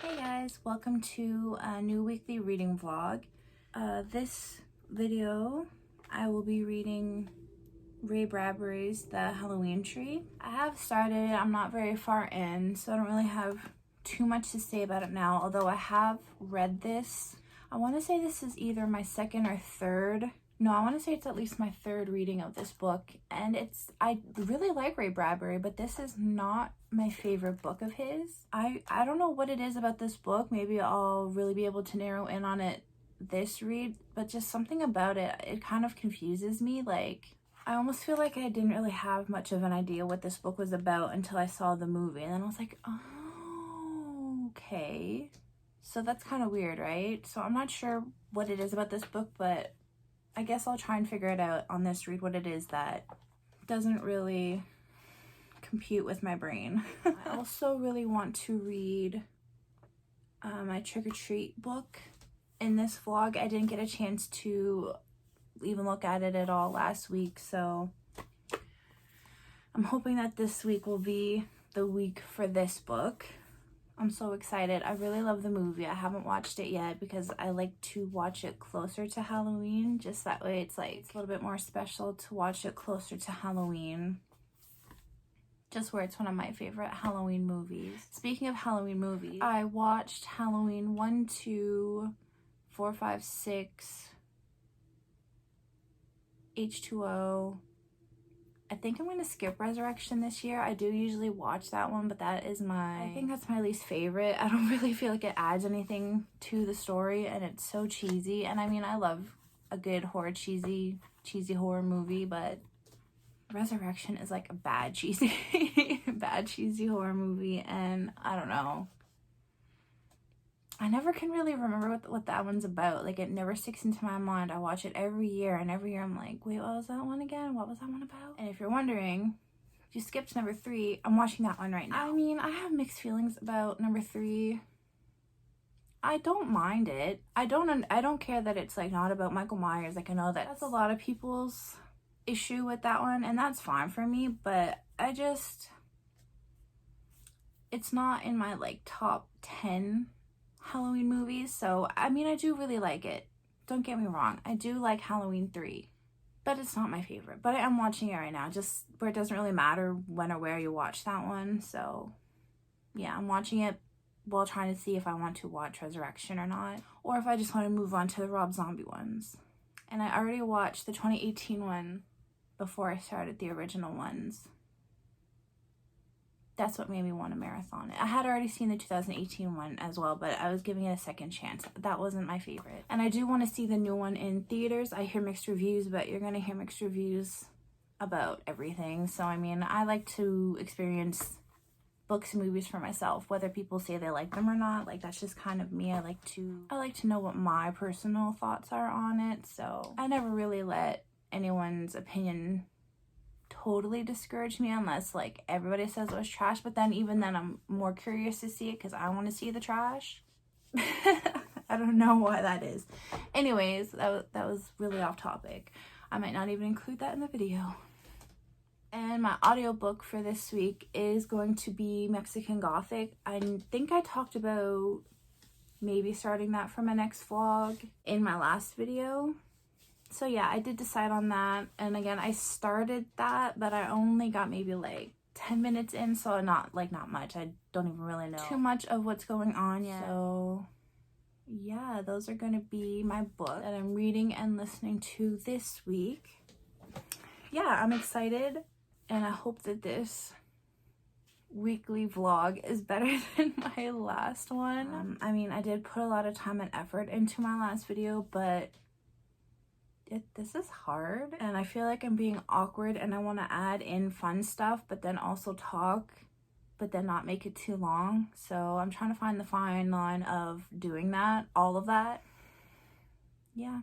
Hey guys, welcome to a new weekly reading vlog. This video I will be reading Ray Bradbury's The Halloween Tree. I have started, I'm not very far in, so I don't really have too much to say about it now, although I have read this. I want to say this is either my second or third. No, I want to say it's at least my third reading of this book, and I really like Ray Bradbury, but this is not my favorite book of his. I don't know what it is about this book. Maybe I'll really be able to narrow in on it this read, but just something about it kind of confuses me. Like, I almost feel like I didn't really have much of an idea what this book was about until I saw the movie, and then I was like, oh, okay. So that's kind of weird, right? So I'm not sure what it is about this book, but I guess I'll try and figure it out on this read, what it is that doesn't really compute with my brain. I also really want to read my Trick or Treat book. In this vlog, I didn't get a chance to even look at it at all last week, so I'm hoping that this week will be the week for this book. I'm so excited. I really love the movie. I haven't watched it yet because I like to watch it closer to Halloween. Just that way it's like a little bit more special to watch it closer to Halloween. Just where it's one of my favorite Halloween movies. Speaking of Halloween movies, I watched Halloween 1, 2, 4, 5, 6, H2O. I think I'm going to skip Resurrection this year. I do usually watch that one, but I think that's my least favorite. I don't really feel like it adds anything to the story, and it's so cheesy. And I mean, I love a good cheesy horror movie, but Resurrection is like a bad cheesy horror movie, and I don't know. I never can really remember what that one's about. Like, it never sticks into my mind. I watch it every year, and every year I'm like, wait, what was that one again? What was that one about? And if you're wondering, if you skipped number 3, I'm watching that one right now. I mean, I have mixed feelings about number 3. I don't mind it. I don't care that it's like not about Michael Myers. Like, I know that's a lot of people's issue with that one, and that's fine for me, but it's not in my like top 10 Halloween movies. So I mean, I do really like it, don't get me wrong. I do like Halloween 3, but it's not my favorite. But I am watching it right now, just where it doesn't really matter when or where you watch that one. So yeah, I'm watching it while trying to see if I want to watch Resurrection or not, or if I just want to move on to the Rob Zombie ones. And I already watched the 2018 one before I started the original ones. That's what made me want to marathon it. I had already seen the 2018 one as well, but I was giving it a second chance. That wasn't my favorite. And I do want to see the new one in theaters. I hear mixed reviews, but you're going to hear mixed reviews about everything. So, I mean, I like to experience books and movies for myself, whether people say they like them or not. Like, that's just kind of me. I like to know what my personal thoughts are on it. So I never really let anyone's opinion totally discouraged me unless like everybody says it was trash, but then even then I'm more curious to see it because I want to see the trash. I don't know why that is. Anyways, that was really off topic. I might not even include that in the video. And my audiobook for this week is going to be Mexican Gothic. I think I talked about maybe starting that for my next vlog in my last video. So yeah, I did decide on that, and again, I started that, but I only got maybe like 10 minutes in, so not much. I don't even really know too much of what's going on yet. So yeah, those are gonna be my book that I'm reading and listening to this week. Yeah, I'm excited, and I hope that this weekly vlog is better than my last one. I mean, I did put a lot of time and effort into my last video, but this is hard, and I feel like I'm being awkward, and I want to add in fun stuff but then also talk but then not make it too long. So I'm trying to find the fine line of doing that, all of that. Yeah.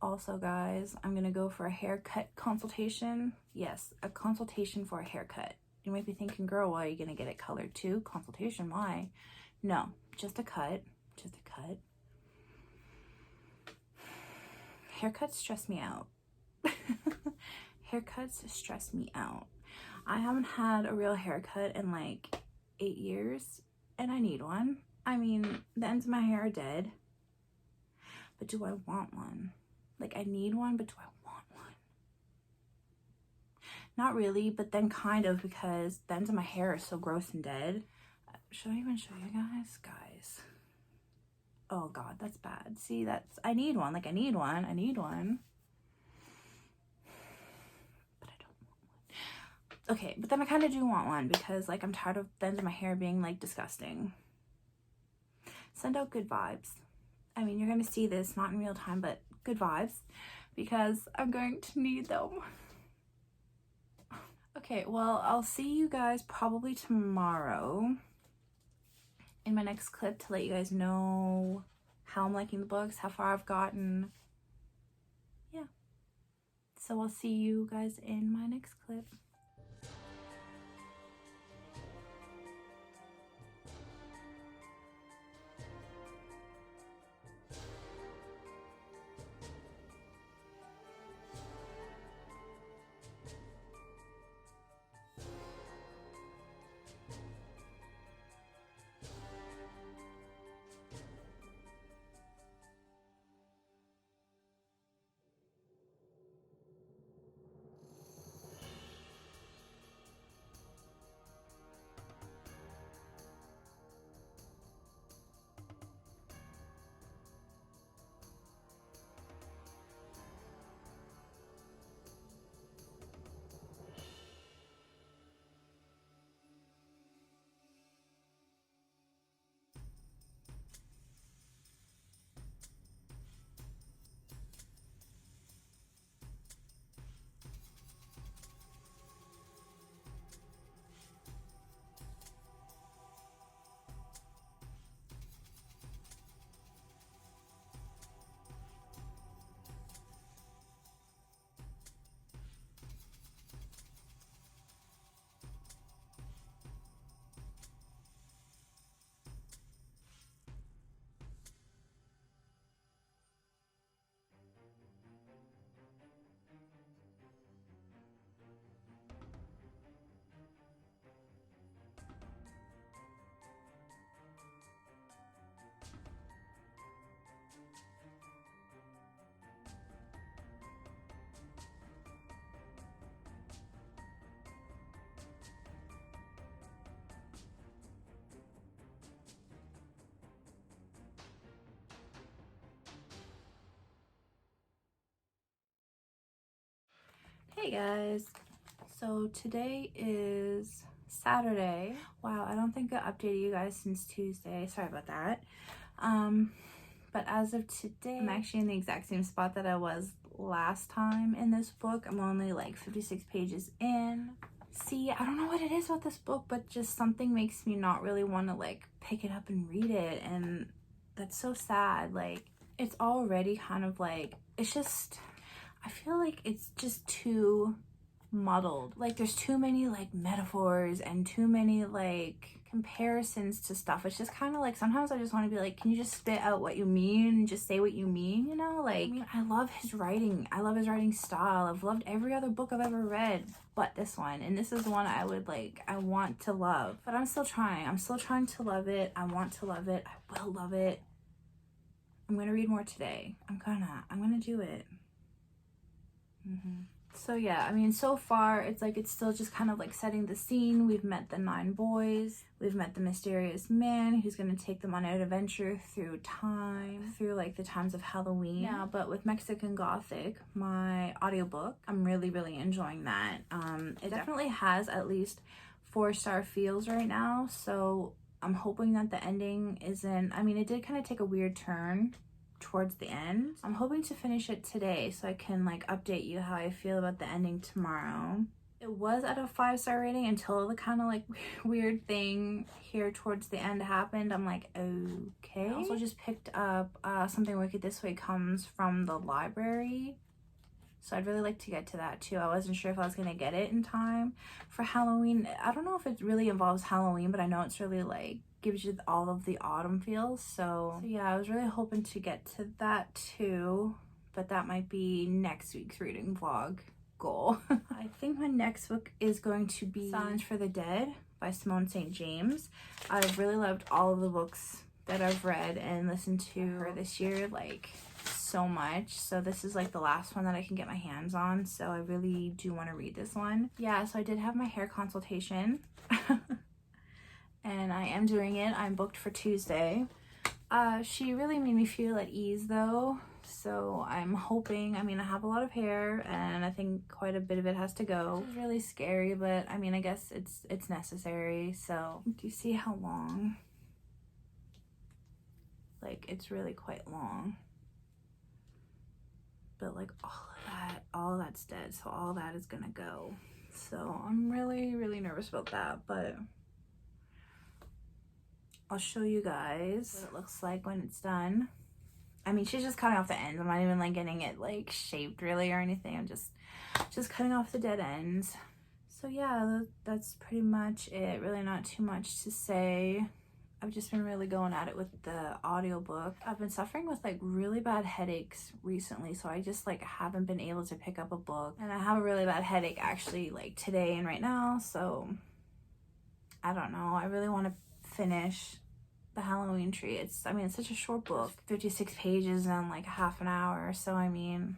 Also, guys, I'm gonna go for a haircut consultation. Yes, a consultation for a haircut. You might be thinking, girl, why are you gonna get it colored too? Consultation, why? No, just a cut. Haircuts stress me out. Haircuts stress me out. I haven't had a real haircut in like 8 years, and I need one. I mean, the ends of my hair are dead. But do I want one? Like, I need one, but do I want one? Not really, but then kind of, because the ends of my hair are so gross and dead. Should I even show you guys? Guys. Oh God, that's bad. See, that's, I need one. Like, I need one. I need one. But I don't want one. Okay, but then I kind of do want one because, like, I'm tired of the ends of my hair being, like, disgusting. Send out good vibes. I mean, you're going to see this not in real time, but good vibes because I'm going to need them. Okay, well, I'll see you guys probably tomorrow in my next clip to let you guys know how I'm liking the books, how far I've gotten. Yeah. So I'll see you guys in my next clip. Hey guys, so today is Saturday. Wow, I don't think I updated you guys since Tuesday. Sorry about that. But as of today, I'm actually in the exact same spot that I was last time in this book. I'm only like 56 pages in. See, I don't know what it is about this book, but just something makes me not really want to like pick it up and read it, and that's so sad. Like, it's already kind of like, it's just, I feel like it's just too muddled. Like, there's too many like metaphors and too many like comparisons to stuff. It's just kind of like, sometimes I just want to be like, can you just spit out what you mean and just say what you mean, you know? Like, I mean, I love his writing. I love his writing style. I've loved every other book I've ever read but this one, and this is one I would like, I want to love, but I'm still trying. I'm still trying to love it. I want to love it. I will love it. I'm gonna read more today. I'm gonna do it. So yeah, I mean, so far it's like, it's still just kind of like setting the scene. We've met the 9 boys, we've met the mysterious man who's going to take them on an adventure through time, through like the times of Halloween. Yeah, but with Mexican Gothic, my audiobook, I'm really enjoying that. It definitely has at least 4-star feels right now, so I'm hoping that the ending isn't, I mean, it did kind of take a weird turn towards the end. I'm hoping to finish it today so I can like update you how I feel about the ending tomorrow. It was at a 5-star rating until the kind of like weird thing here towards the end happened. I'm like, okay. I also just picked up Something Wicked This Way Comes from the library, so I'd really like to get to that too. I wasn't sure if I was gonna get it in time for Halloween. I don't know if it really involves Halloween, but I know it's really like gives you all of the autumn feels. So yeah, I was really hoping to get to that too, but that might be next week's reading vlog goal. I think my next book is going to be Silence for the Dead by Simone St. James. I've really loved all of the books that I've read and listened to her this year, like, so much. So this is like the last one that I can get my hands on, so I really do want to read this one. Yeah, so I did have my hair consultation and I am doing it. I'm booked for Tuesday. She really made me feel at ease though, so I'm hoping, I mean, I have a lot of hair and I think quite a bit of it has to go. It's really scary, but I mean, I guess it's necessary. So do you see how long? Like, it's really quite long, but like all that's dead, so all that is gonna go. So I'm really nervous about that, but I'll show you guys what it looks like when it's done. I mean, she's just cutting off the ends. I'm not even like getting it like shaped really or anything. I'm just cutting off the dead ends. So yeah, that's pretty much it. Really not too much to say. I've just been really going at it with the audiobook. I've been suffering with like really bad headaches recently, so I just like haven't been able to pick up a book. And I have a really bad headache actually like today and right now, so I don't know. I really want to finish the Halloween Tree. It's such a short book, 56 pages in like half an hour, so I mean,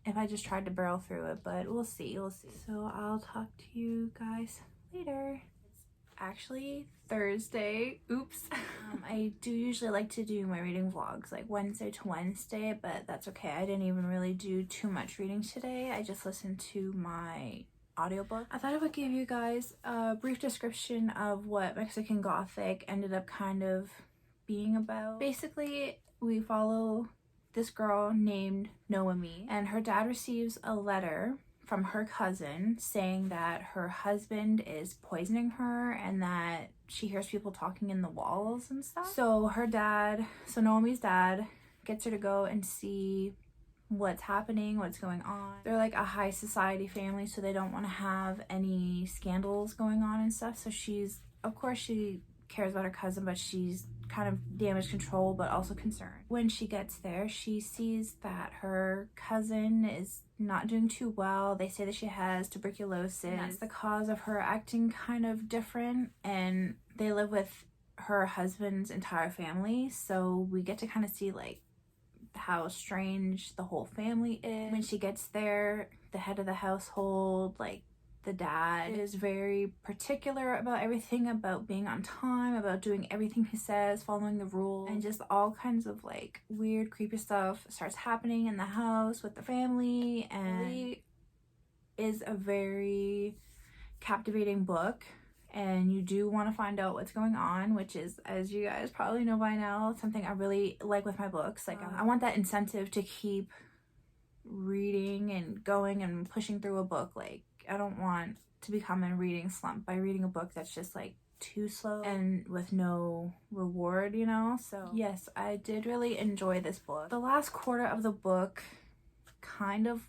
if I just tried to barrel through it, but we'll see. So I'll talk to you guys later. It's actually Thursday. Oops. I do usually like to do my reading vlogs like Wednesday to Wednesday, but that's okay. I didn't even really do too much reading today. I just listened to my audiobook. I thought I would give you guys a brief description of what Mexican Gothic ended up kind of being about. Basically, we follow this girl named Noemi, and her dad receives a letter from her cousin saying that her husband is poisoning her and that she hears people talking in the walls and stuff. So Noemi's dad gets her to go and see what's happening, what's going on. They're like a high society family, so they don't want to have any scandals going on and stuff. So of course she cares about her cousin, but she's kind of damage control but also concerned. When she gets there, she sees that her cousin is not doing too well. They say that she has tuberculosis, and that's the cause of her acting kind of different, and they live with her husband's entire family, so we get to kind of see like how strange the whole family is. When she gets there, the head of the household, like the dad, is very particular about everything, about being on time, about doing everything he says, following the rules, and just all kinds of like weird creepy stuff starts happening in the house with the family. And it is a very captivating book, and you do want to find out what's going on, which is, as you guys probably know by now, something I really like with my books. Like I want that incentive to keep reading and going and pushing through a book. Like I don't want to become in a reading slump by reading a book that's just like too slow and with no reward, you know? So yes, I did really enjoy this book. The last quarter of the book kind of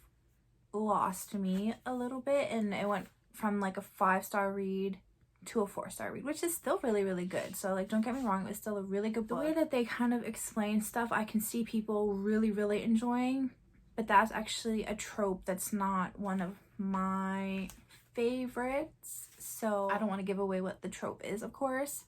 lost me a little bit, and it went from like a 5-star read to a 4-star read, which is still really good. So like, don't get me wrong, it's still a really good book. The way that they kind of explain stuff, I can see people really enjoying, but that's actually a trope that's not one of my favorites. So I don't want to give away what the trope is, of course,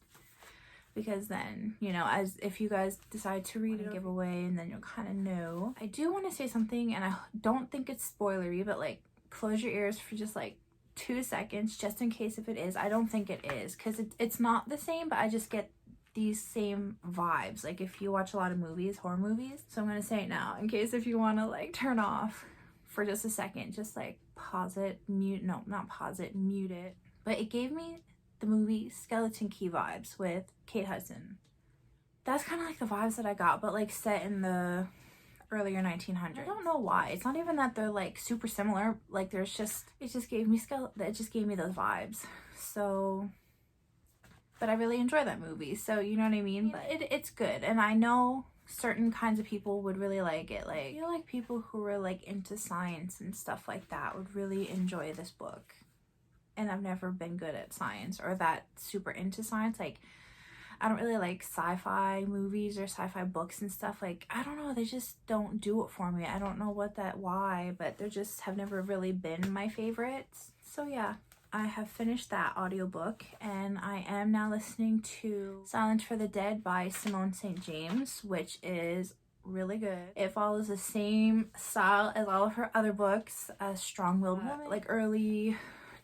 because then, you know, as if you guys decide to read it, give away, and then you'll kind of know. I do want to say something, and I don't think it's spoilery, but like, close your ears for just like 2 seconds, just in case if it is. I don't think it is, because it's not the same, but I just get these same vibes, like if you watch a lot of movies, horror movies. So I'm gonna say it now, in case if you want to like turn off for just a second, just like pause it, mute, no, not pause it, mute it. But it gave me the movie Skeleton Key vibes with Kate Hudson. That's kind of like the vibes that I got, but like set in the earlier 1900s. I don't know why. It's not even that they're like super similar. Like it just gave me those vibes. So, but I really enjoy that movie. So you know what I mean? But it's good, and I know certain kinds of people would really like it. Like I feel like people who are like into science and stuff like that would really enjoy this book. And I've never been good at science or that super into science. Like I don't really like sci-fi movies or sci-fi books and stuff. Like, I don't know, they just don't do it for me. I don't know why, but they just have never really been my favorites. So yeah, I have finished that audiobook, and I am now listening to Silence for the Dead by Simone St. James, which is really good. It follows the same style as all of her other books, a strong-willed woman, like early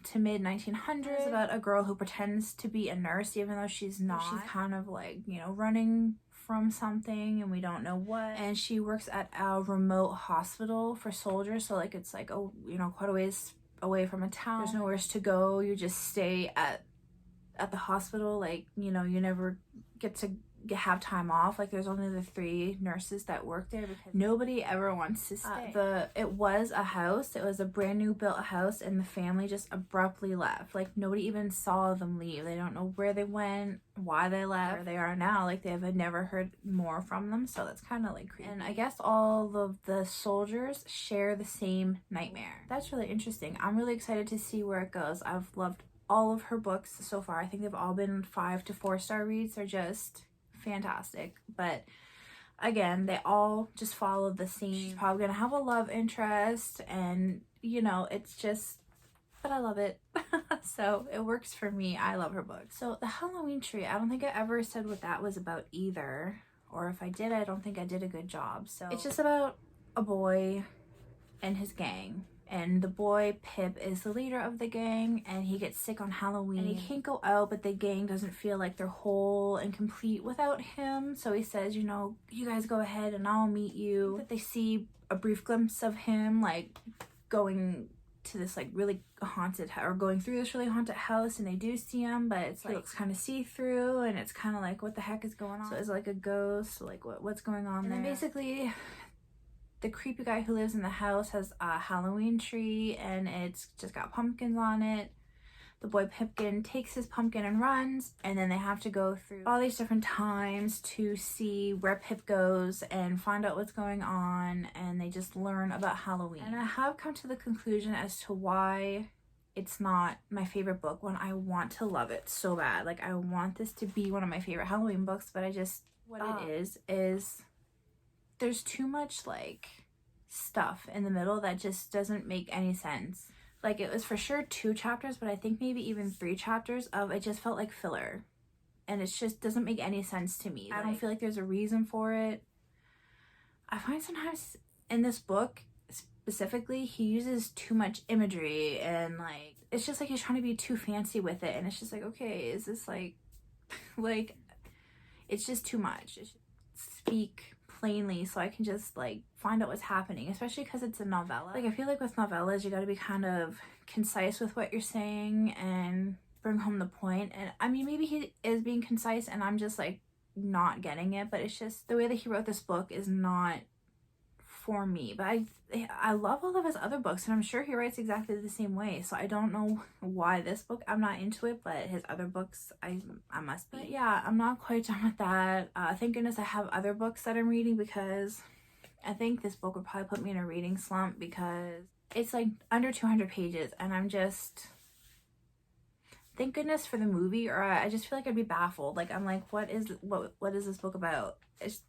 to mid 1900s, about a girl who pretends to be a nurse even though she's not. She's kind of like, you know, running from something and we don't know what, and she works at a remote hospital for soldiers, so like it's like, oh, you know, quite a ways away from a town. There's nowhere to go. You just stay at the hospital, like, you know, you never get to have time off. Like, there's only the 3 nurses that work there because nobody ever wants to stay. It was a house. It was a brand new built house, and the family just abruptly left. Like, nobody even saw them leave. They don't know where they went, why they left, where they are now. Like, they have never heard more from them, so that's kind of like creepy. And I guess all of the soldiers share the same nightmare. That's really interesting. I'm really excited to see where it goes. I've loved all of her books so far. I think they've all been 5 to 4-star reads. They're just fantastic, but again, they all just follow the same. She's probably gonna have a love interest, and you know, it's just, but I love it. So it works for me. I love her book. So the Halloween tree, I don't think I ever said what that was about either, or if I did, I don't think I did a good job. So it's just about a boy and his gang. And the boy, Pip, is the leader of the gang, and he gets sick on Halloween. And he can't go out, but the gang doesn't feel like they're whole and complete without him. So he says, you know, you guys go ahead and I'll meet you. But they see a brief glimpse of him, like, going to this, like, really haunted, or going through this really haunted house, and they do see him, but it's like, it looks kind of see-through, and it's kind of like, what the heck is going on? So it's like a ghost, like, what's going on there? And then basically, the creepy guy who lives in the house has a Halloween tree, and it's just got pumpkins on it. The boy Pipkin takes his pumpkin and runs, and then they have to go through all these different times to see where Pip goes and find out what's going on, and they just learn about Halloween. And I have come to the conclusion as to why it's not my favorite book when I want to love it so bad. Like, I want this to be one of my favorite Halloween books, but I just, it is there's too much, like, stuff in the middle that just doesn't make any sense. Like, it was for sure 2 chapters, but I think maybe even 3 chapters of it just felt like filler. And it just doesn't make any sense to me. I don't feel like there's a reason for it. I find sometimes in this book, specifically, he uses too much imagery, and, like, it's just like he's trying to be too fancy with it. And it's just like, okay, is this, like, like, it's just too much. It's just, speak plainly so I can just, like, find out what's happening, especially because it's a novella. Like, I feel like with novellas, you gotta be kind of concise with what you're saying and bring home the point. And I mean, maybe he is being concise and I'm just, like, not getting it, but it's just the way that he wrote this book is not for me. But I love all of his other books, and I'm sure he writes exactly the same way, so I don't know why this book I'm not into it, but his other books I must be. But yeah, I'm not quite done with that. Thank goodness I have other books that I'm reading, because I think this book would probably put me in a reading slump, because it's like under 200 pages, and I'm just, thank goodness for the movie, or I just feel like I'd be baffled. Like, I'm like, what is this book about? It's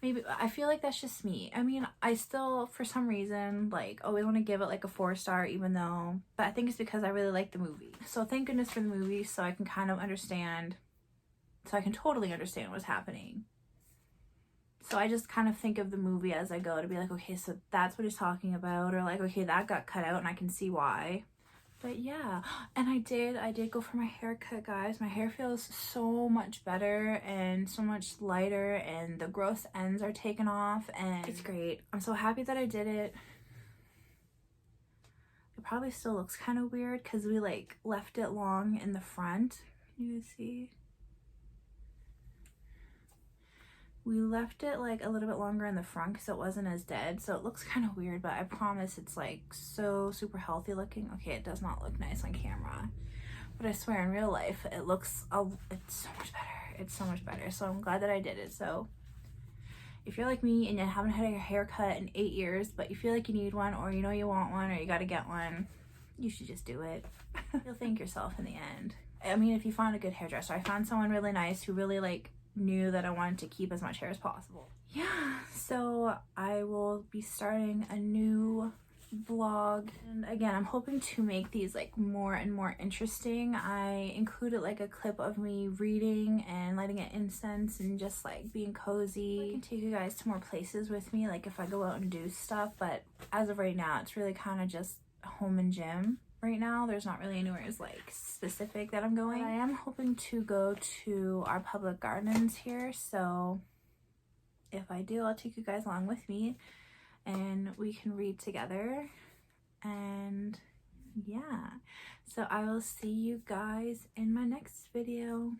maybe, I feel like that's just me. I mean, I still, for some reason, like, always want to give it like a 4-star, even though, but I think it's because I really like the movie. So thank goodness for the movie, so I can kind of understand, so I can totally understand what's happening. So I just kind of think of the movie as I go to be like, okay, so that's what he's talking about, or like, okay, that got cut out and I can see why. But yeah, and I did go for my haircut, guys. My hair feels so much better and so much lighter, and the gross ends are taken off, and it's great. I'm so happy that I did it. It probably still looks kind of weird because we, like, left it long in the front. Can you see? We left it, like, a little bit longer in the front because it wasn't as dead, so it looks kind of weird, but I promise it's, like, so super healthy looking. Okay, it does not look nice on camera, but I swear in real life it looks, it's so much better. It's so much better, so I'm glad that I did it. So if you're like me and you haven't had your hair cut in 8 years, but you feel like you need one, or you know you want one, or you gotta get one, you should just do it. You'll thank yourself in the end. I mean, if you find a good hairdresser. I found someone really nice who really, like, knew that I wanted to keep as much hair as possible. Yeah, so I will be starting a new vlog. And again, I'm hoping to make these like more and more interesting. I included like a clip of me reading and lighting an incense and just like being cozy. I can take you guys to more places with me, like if I go out and do stuff, but as of right now, it's really kind of just home and gym. Right now, there's not really anywhere like specific that I'm going. But I am hoping to go to our public gardens here, so if I do, I'll take you guys along with me and we can read together. And yeah, so I will see you guys in my next video.